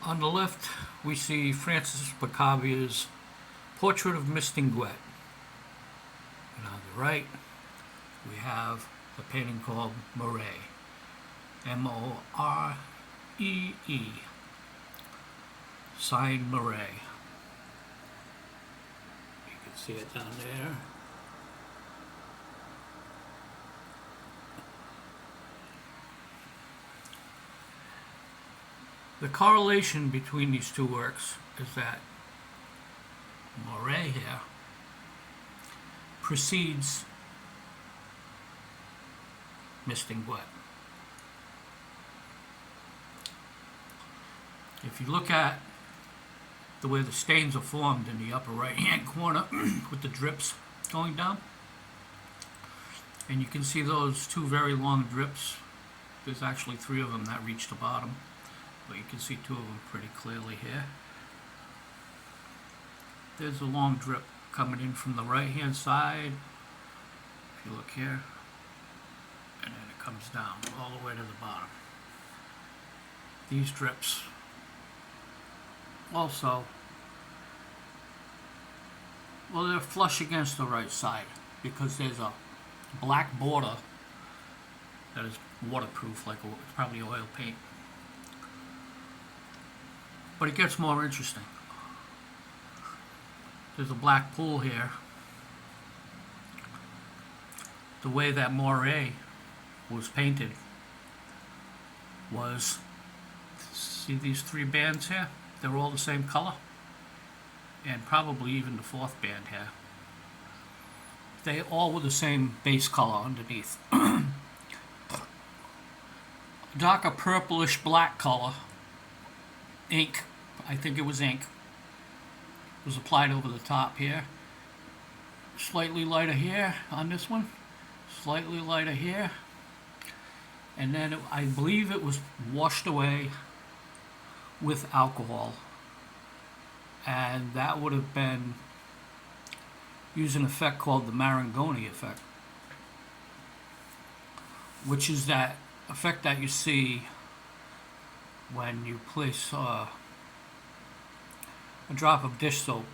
On the left, we see Francis Picabier's Portrait of Mistinguett. And on the right, we have a painting called Moree. M-O-R-E-E. Signed Moree. You can see it down there. The correlation between these two works is that Moree here precedes Mistinguett. If you look at the way the stains are formed in the upper right hand corner with the drips going down, and you can see those two very long drips. There's actually three of them that reach the bottom, but you can see two of them pretty clearly here. There's a long drip coming in from the right hand side, if you look here, and then it comes down all the way to the bottom. These drips also, well, they're flush against the right side because there's a black border that is waterproof, like it's probably oil paint. But it gets more interesting. There's a black pool here. The way that Moree was painted was, see these three bands here? They're all the same color. And probably even the fourth band here. They all were the same base color underneath. Darker purplish black color, ink, I think it was ink, was applied over the top here. Slightly lighter here on this one, slightly lighter here, and then I believe it was washed away with alcohol, and that would have been using an effect called the Marangoni effect, which is that effect that you see when you place a drop of dish soap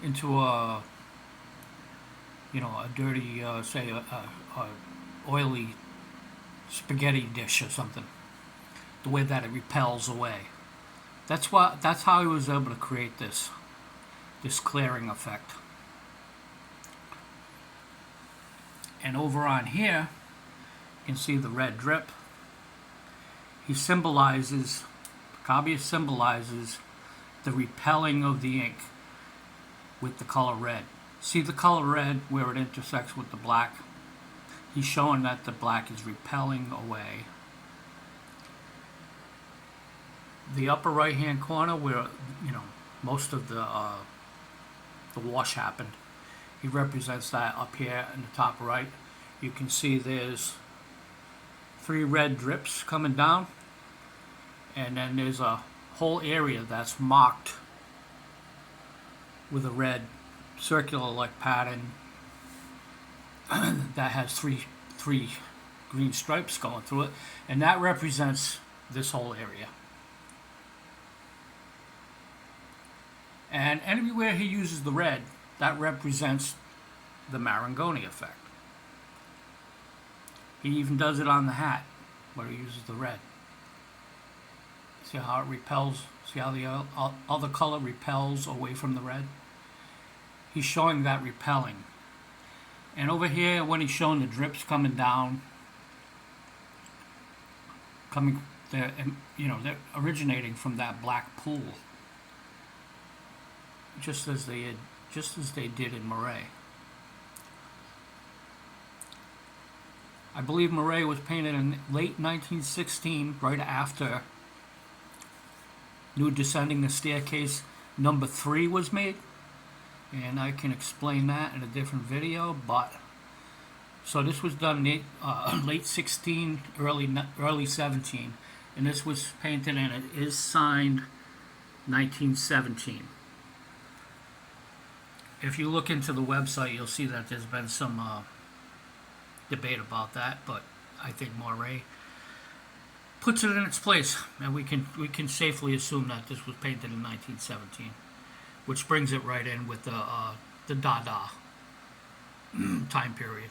into a dirty, say a oily spaghetti dish or something. The way that it repels away. That's how he was able to create this clearing effect. And over on here, you can see the red drip. Picabier symbolizes the repelling of the ink with the color red. See the color red where it intersects with the black? He's showing that the black is repelling away. The upper right hand corner where most of the wash happened, he represents that up here in the top right. You can see there's three red drips coming down, and then there's a whole area that's marked with a red circular like pattern that has three green stripes going through it, and that represents this whole area. And anywhere he uses the red, that represents the Marangoni effect. He even does it on the hat where he uses the red. See how it repels? See how the other color repels away from the red? He's showing that repelling. And over here, when he's showing the drips coming down, they're originating from that black pool, just as they did in Moree. I believe Moree was painted in late 1916, right after Nude Descending the Staircase number 3 was made, and I can explain that in a different video. But so this was done late 16, early 17, and this was painted, and it is signed 1917. If you look into the website, you'll see that there's been some debate about that, but I think Moree puts it in its place, and we can safely assume that this was painted in 1917, which brings it right in with the Dada time period.